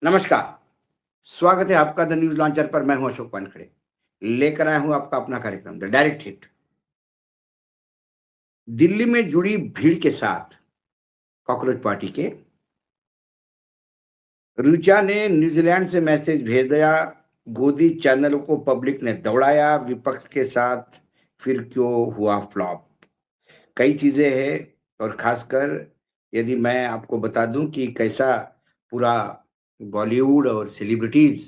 नमस्कार, स्वागत है आपका द न्यूज़ लॉन्चर पर। मैं हूं अशोक वानखेड़े। लेकर आया हूं आपका अपना कार्यक्रम द डायरेक्ट हिट। दिल्ली में जुड़ी भीड़ के साथ कॉकरोच पार्टी के ऋचा ने न्यूजीलैंड से मैसेज भेज दिया। गोदी चैनलों को पब्लिक ने दौड़ाया। विपक्ष के साथ फिर क्यों हुआ फ्लॉप। कई चीजें हैं और खासकर यदि मैं आपको बता दूं कि कैसा पूरा बॉलीवुड और सेलिब्रिटीज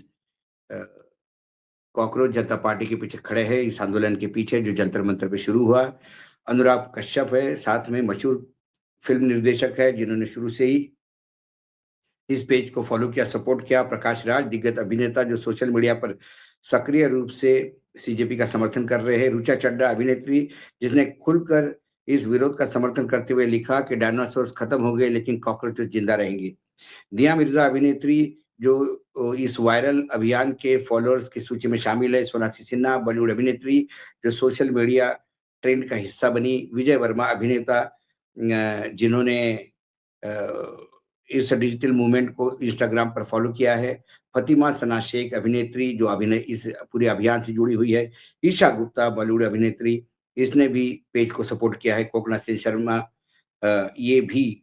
कॉकरोच जनता पार्टी के पीछे खड़े हैं, इस आंदोलन के पीछे जो जंतर मंतर पे शुरू हुआ। अनुराग कश्यप है, साथ में मशहूर फिल्म निर्देशक है जिन्होंने शुरू से ही इस पेज को फॉलो किया, सपोर्ट किया। प्रकाश राज, दिग्गज अभिनेता जो सोशल मीडिया पर सक्रिय रूप से सीजेपी का समर्थन कर रहे हैं। ऋचा चड्ढा, अभिनेत्री जिसने खुलकर इस विरोध का समर्थन करते हुए लिखा कि डायनासोर्स खत्म हो गए लेकिन कॉकरोचेस जिंदा रहेंगे। दिया मिर्जा, अभिनेत्री जो इस वायरल अभियान के फॉलोअर्स की सूची में शामिल है। सोनाक्षी सिन्हा, बॉलीवुड अभिनेत्री जो सोशल मीडिया ट्रेंड का हिस्सा बनी। विजय वर्मा, अभिनेता जिन्होंने इस डिजिटल मूवमेंट को इंस्टाग्राम पर फॉलो किया है। फतिमा सना शेख, अभिनेत्री जो अभिनय इस पूरे अभियान से जुड़ी हुई है। ईशा गुप्ता, बॉलीवुड अभिनेत्री, इसने भी पेज को सपोर्ट किया है। कोकणा सिंह शर्मा, ये भी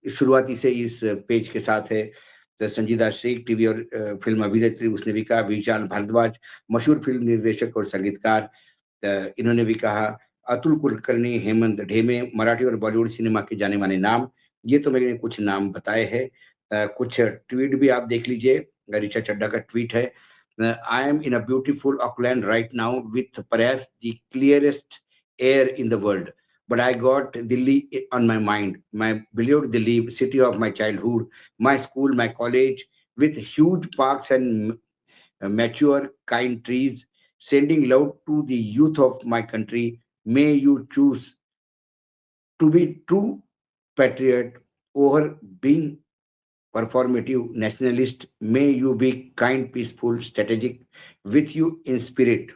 शुरुआती से इस पेज के साथ है। तो संजीदा शेख, टीवी और फिल्म अभिनेत्री, उसने भी कहा। विशाल भारद्वाज, मशहूर फिल्म निर्देशक और संगीतकार, इन्होंने भी कहा। अतुल कुलकर्णी, हेमंत ढेमे, मराठी और बॉलीवुड सिनेमा के जाने माने नाम। ये तो मैंने कुछ नाम बताए हैं। कुछ ट्वीट भी आप देख लीजिए। ऋचा चड्ढा का ट्वीट है, I am in a beautiful Auckland right now with perhaps the clearest air in the world, but I got Delhi on my mind, my beloved Delhi, city of my childhood, my school, my college, with huge parks and mature, kind trees, sending love to the youth of my country. May you choose to be true patriot over being performative nationalist. May you be kind, peaceful, strategic, with you in spirit.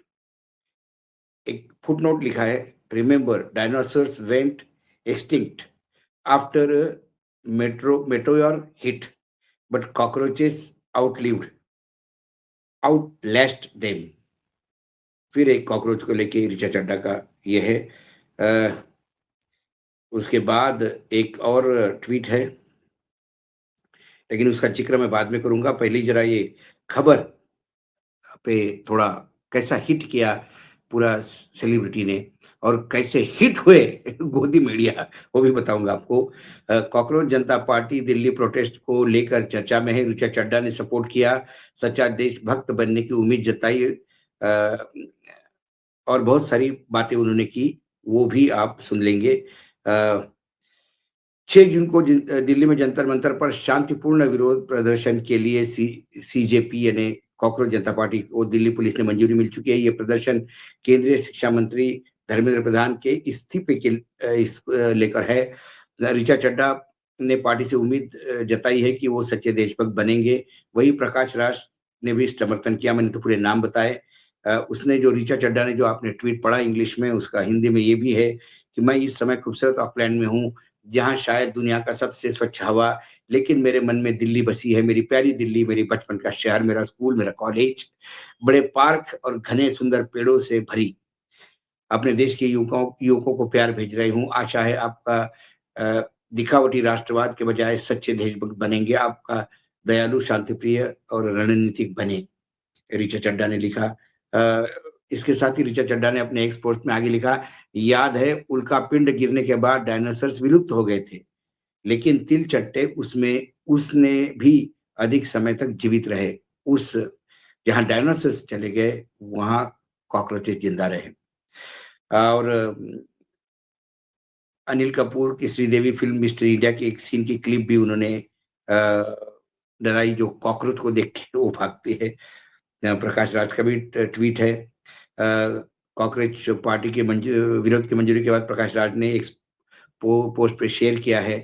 एक footnote लिखा है, remember dinosaurs went extinct after meteor hit, but cockroaches outlived, outlast them. फिर एक cockroach को लेके ऋचा चड्ढा का ये है। अ, उसके बाद एक और ट्वीट है, लेकिन उसका जिक्र मैं बाद में करूंगा। पहले ही जरा ये खबर पे थोड़ा कैसा हिट किया पूरा सेलिब्रिटी ने और कैसे हिट हुए गोदी मीडिया, वो भी बताऊंगा आपको। कॉकरोच जनता पार्टी दिल्ली प्रोटेस्ट को लेकर चर्चा में है। ऋचा चड्ढा ने सपोर्ट किया, सच्चा देशभक्त बनने की उम्मीद जताई, और बहुत सारी बातें उन्होंने की, वो भी आप सुन लेंगे। 6 जून को दिल्ली में जंतर मंतर पर शांतिपूर्ण विरोध प्रदर्शन के लिए सीजेपी यानी कॉकरोच जनता पार्टी को दिल्ली पुलिस ने मंजूरी मिल चुकी है। ये प्रदर्शन केंद्रीय शिक्षा मंत्री धर्मेंद्र प्रधान के इस्तीफे के लेकर है। ऋचा चड्ढा ने पार्टी से उम्मीद जताई है कि वो सच्चे देशभक्त बनेंगे। वही प्रकाश राज ने भी समर्थन किया। मैंने तो पूरे नाम बताए। उसने जो ऋचा चड्ढा ने जो आपने ट्वीट पढ़ा इंग्लिश में, उसका हिंदी में ये भी है कि मैं इस समय खूबसूरत ऑकलैंड में हूँ, जहाँ शायद दुनिया का सबसे स्वच्छ हवा, लेकिन मेरे मन में दिल्ली बसी है। मेरी प्यारी दिल्ली, मेरी बचपन का शहर, मेरा स्कूल, मेरा कॉलेज, बड़े पार्क और घने सुंदर पेड़ों से भरी। अपने देश के युवकों को प्यार भेज रही हूँ। आशा है आपका दिखावटी राष्ट्रवाद के बजाय सच्चे देशभक्त बनेंगे। आपका दयालु, शांतिप्रिय और रणनीतिक बने, ऋचा चड्ढा ने लिखा। अ, इसके साथ ही ऋचा चड्ढा ने अपने एक्स पोस्ट में आगे लिखा, याद है उल्कापिंड गिरने के बाद डायनासोर्स विलुप्त हो गए थे, लेकिन तिल चट्टे उसमें उसने भी अधिक समय तक जीवित रहे। उस जहाँ डायनासोर्स चले गए वहाँ कॉकरोचेस जिंदा रहे। और अनिल कपूर की श्रीदेवी फिल्म मिस्टर इंडिया की एक सीन की क्लिप भी उन्होंने डराई, जो कॉकरोच को देख के वो भागती है। प्रकाश राज का भी ट्वीट है। कॉकरोच पार्टी के विरोध की मंजूरी के बाद प्रकाश राज ने एक पोस्ट पे शेयर किया है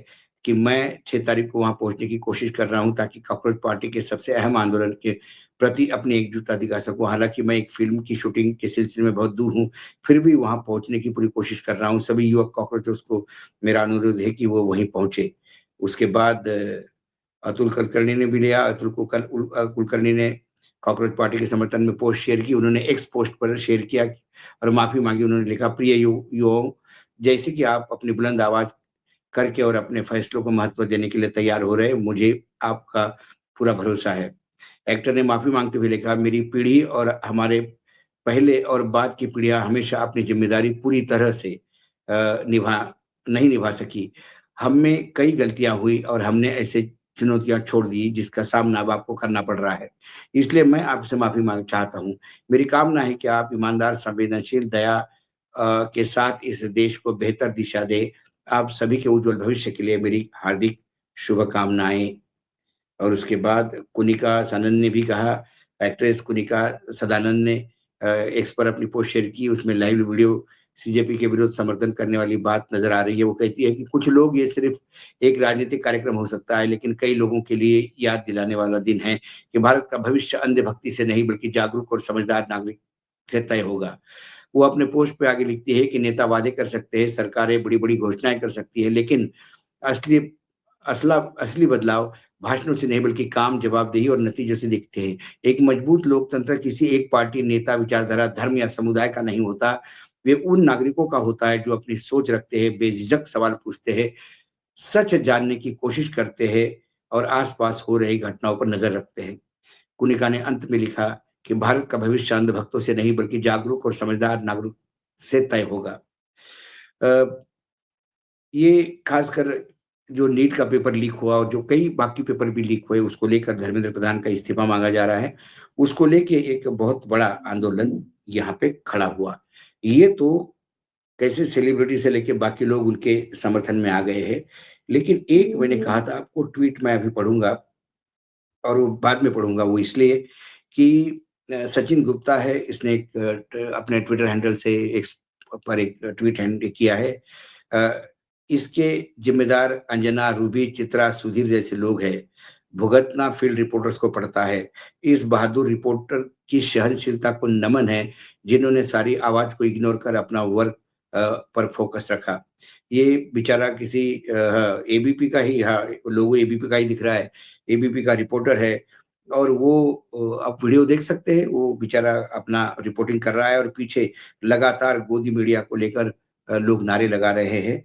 कि मैं 6 तारीख को वहां पहुंचने की कोशिश कर रहा हूं ताकि कॉकरोच पार्टी के सबसे अहम आंदोलन के प्रति अपनी एकजुटता दिखा सकूं। हालांकि मैं एक फिल्म की शूटिंग के सिलसिले में बहुत दूर हूं, फिर भी वहां पहुंचने की पूरी कोशिश कर रहा हूं। सभी युवक कॉकरोचेस को मेरा अनुरोध है कि वो वहीं पहुंचे। उसके बाद अतुल कुलकर्णी ने भी लिया। कुलकर्णी ने कॉकरोच पार्टी के समर्थन में पोस्ट शेयर की। उन्होंने एक्स पोस्ट पर शेयर किया और माफ़ी माँगी। उन्होंने लिखा, प्रिय युवाओं, जैसे कि आप अपनी बुलंद आवाज़ करके और अपने फैसलों को महत्व देने के लिए तैयार हो रहे हैं, मुझे आपका पूरा भरोसा है। एक्टर ने माफ़ी माँगते हुए लिखा, मेरी पीढ़ी और हमारे पहले और बाद की पीढ़ियाँ हमेशा अपनी ज़िम्मेदारी पूरी तरह से निभा नहीं निभा सकी। हम में कई गलतियाँ हुई और हमने ऐसे चुनौतियाँ छोड़ दी जिसका सामना अब आपको करना पड़ रहा है। इसलिए मैं आपसे माफ़ी माँग चाहता हूँ। मेरी कामना है कि आप ईमानदार, संवेदनशील, दया के साथ इस देश को बेहतर दिशा दें। आप सभी के उज्ज्वल भविष्य के लिए मेरी हार्दिक शुभकामनाएँ। और उसके बाद कुनिका सनन ने भी कहा, एक्ट्रेस कुनिका सदानंद ने एक्स पर अपनी पोस्ट शेयर की। उसमें लाइव वीडियो सीजेपी के विरुद्ध समर्थन करने वाली बात नज़र आ रही है। वो कहती है कि कुछ लोग ये सिर्फ़ एक राजनीतिक कार्यक्रम हो सकता है, लेकिन कई लोगों के लिए याद दिलाने वाला दिन है कि भारत का भविष्य अंधभक्ति से नहीं बल्कि जागरूक और समझदार नागरिक से तय होगा। वो अपने पोस्ट पे आगे लिखती है कि नेता वादे कर सकते हैं, सरकारें बड़ी-बड़ी घोषणाएँ कर सकती है, लेकिन असली असली बदलाव भाषणों से नहीं बल्कि काम, जवाबदेही और नतीजों से दिखते हैं। एक मजबूत लोकतंत्र किसी एक पार्टी, नेता, विचारधारा, धर्म या समुदाय का नहीं होता। वे उन नागरिकों का होता है जो अपनी सोच रखते हैं, बेझिझक सवाल पूछते हैं, सच जानने की कोशिश करते हैं और आस-पास हो रही घटनाओं पर नज़र रखते हैं। कुनिका ने अंत में लिखा कि भारत का भविष्य अंधभक्तों से नहीं बल्कि जागरूक और समझदार नागरिक से तय होगा। अ, ये खासकर जो नीट का पेपर लीक हुआ और जो कई बाकी पेपर भी लीक हुए, उसको लेकर धर्मेंद्र प्रधान का इस्तीफा माँगा जा रहा है। उसको लेके एक बहुत बड़ा आंदोलन यहाँ पे खड़ा हुआ। ये तो कैसे सेलिब्रिटी से लेके बाकी लोग उनके समर्थन में आ गए हैं। लेकिन एक मैंने कहा था आपको, ट्वीट मैं अभी पढ़ूँगा और वो बाद में पढ़ूँगा, वो इसलिए कि सचिन गुप्ता है, इसने एक अपने ट्विटर हैंडल से एक्स पर एक ट्वीट किया है। अ, इसके ज़िम्मेदार अंजना, रूबी, चित्रा, सुधीर जैसे लोग हैं। भुगतना फील्ड रिपोर्टर्स को पड़ता है। इस बहादुर रिपोर्टर की सहनशीलता को नमन है, जिन्होंने सारी आवाज़ को इग्नोर कर अपना वर्क पर फ़ोकस रखा। ये बेचारा किसी हाँ, एबीपी का ही, हाँ, लोगो एबीपी का ही दिख रहा है। एबीपी का रिपोर्टर है और वो आप वीडियो देख सकते हैं, वो बेचारा अपना रिपोर्टिंग कर रहा है और पीछे लगातार गोदी मीडिया को लेकर लोग नारे लगा रहे हैं।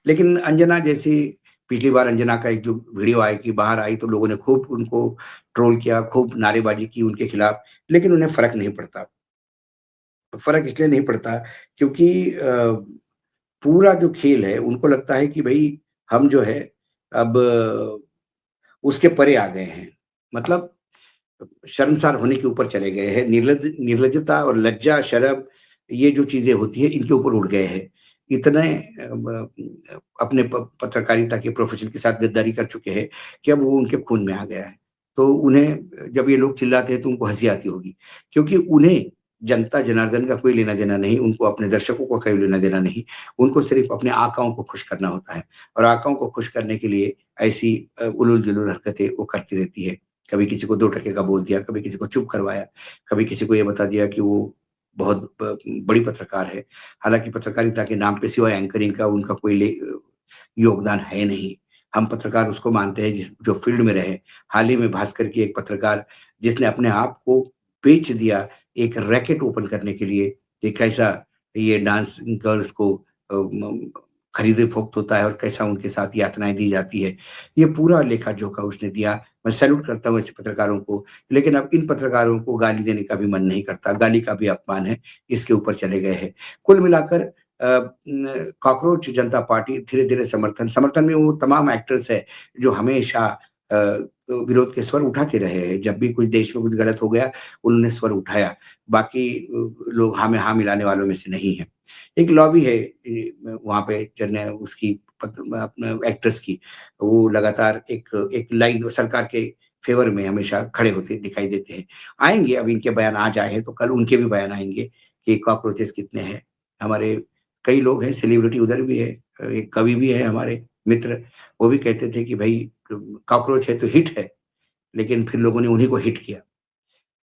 लेकिन अंजना जैसी, पिछली बार अंजना का एक जो वीडियो आई कि बाहर आई तो लोगों ने खूब उनको ट्रोल किया, खूब नारेबाज़ी की उनके खिलाफ, लेकिन उन्हें फ़र्क नहीं पड़ता। फ़र्क इसलिए नहीं पड़ता क्योंकि पूरा जो खेल है उनको लगता है कि भई हम जो है अब उसके परे आ गए हैं। मतलब शर्मसार होने के ऊपर चले गए हैं। निर्लज्जता और लज्जा, शर्म, ये जो चीज़ें होती हैं इनके ऊपर उठ गए हैं। इतने अपने पत्रकारिता के प्रोफ़ेशन के साथ गद्दारी कर चुके हैं कि अब वो उनके खून में आ गया है। तो उन्हें जब ये लोग चिल्लाते हैं तो उनको हँसी आती होगी, क्योंकि उन्हें जनता जनार्दन का कोई लेना-देना नहीं, उनको अपने दर्शकों का कोई लेना-देना नहीं। उनको सिर्फ़ अपने आकाओं को खुश करना होता है और आकाओं को खुश करने के लिए ऐसी उलूल-जुलूल हरकतें वो करती रहती है। कभी किसी को 2 टके का बोल दिया, कभी किसी को चुप करवाया, कभी किसी को ये बता दिया कि वो बहुत बड़ी पत्रकार है। हालाँकि पत्रकारिता के नाम पे सिवाय एंकरिंग का उनका कोई योगदान है नहीं। हम पत्रकार उसको मानते हैं जो फ़ील्ड में रहे। हाल ही में भास्कर की एक पत्रकार जिसने अपने आप को बेच दिया एक रैकेट ओपन करने के लिए, कि कैसा ये डांस गर्ल्स को म खरीदे-फ़रोख्त होता है और कैसा उनके साथ यातनाएँ दी जाती है। ये पूरा लेखा-जोखा उसने दिया। मैं सैल्यूट करता हूँ ऐसे पत्रकारों को, लेकिन अब इन पत्रकारों को गाली देने का भी मन नहीं करता, गाली का भी अपमान है, इसके ऊपर चले गए हैं। कुल मिलाकर कॉकरोच जनता पार्टी धीरे-धीरे समर्थन समर्थन में वो तमाम एक्टर्स हैं, जो हमेशा विरोध के स्वर उठाते रहे हैं। जब भी कुछ देश में कुछ गलत हो गया, उन्होंने स्वर उठाया। बाकी लोग हाँ में हाँ मिलाने वालों में से नहीं हैं। एक लॉबी है वहाँ पे जन उसकी अपना एक्ट्रेस की, वो लगातार एक एक लाइन सरकार के फ़ेवर में हमेशा खड़े होते दिखाई देते हैं। आएँगे, अब इनके बयान आज आए हैं, तो कल उनके भी बयान आएँगे कि कॉकरोचेस कितने हैं। हमारे कई लोग हैं, सेलिब्रिटी उधर भी है, एक कवि भी है हमारे मित्र, वो भी कहते थे कि भई कॉकरोच है तो हिट है, लेकिन फिर लोगों ने उन्हीं को हिट किया।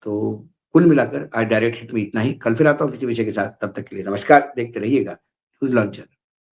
तो कुल मिलाकर आज डायरेक्ट हिट में इतना ही। कल फिर आता हूँ किसी विषय के साथ, तब तक के लिए नमस्कार, देखते रहिएगा न्यूज़ लॉन्चर।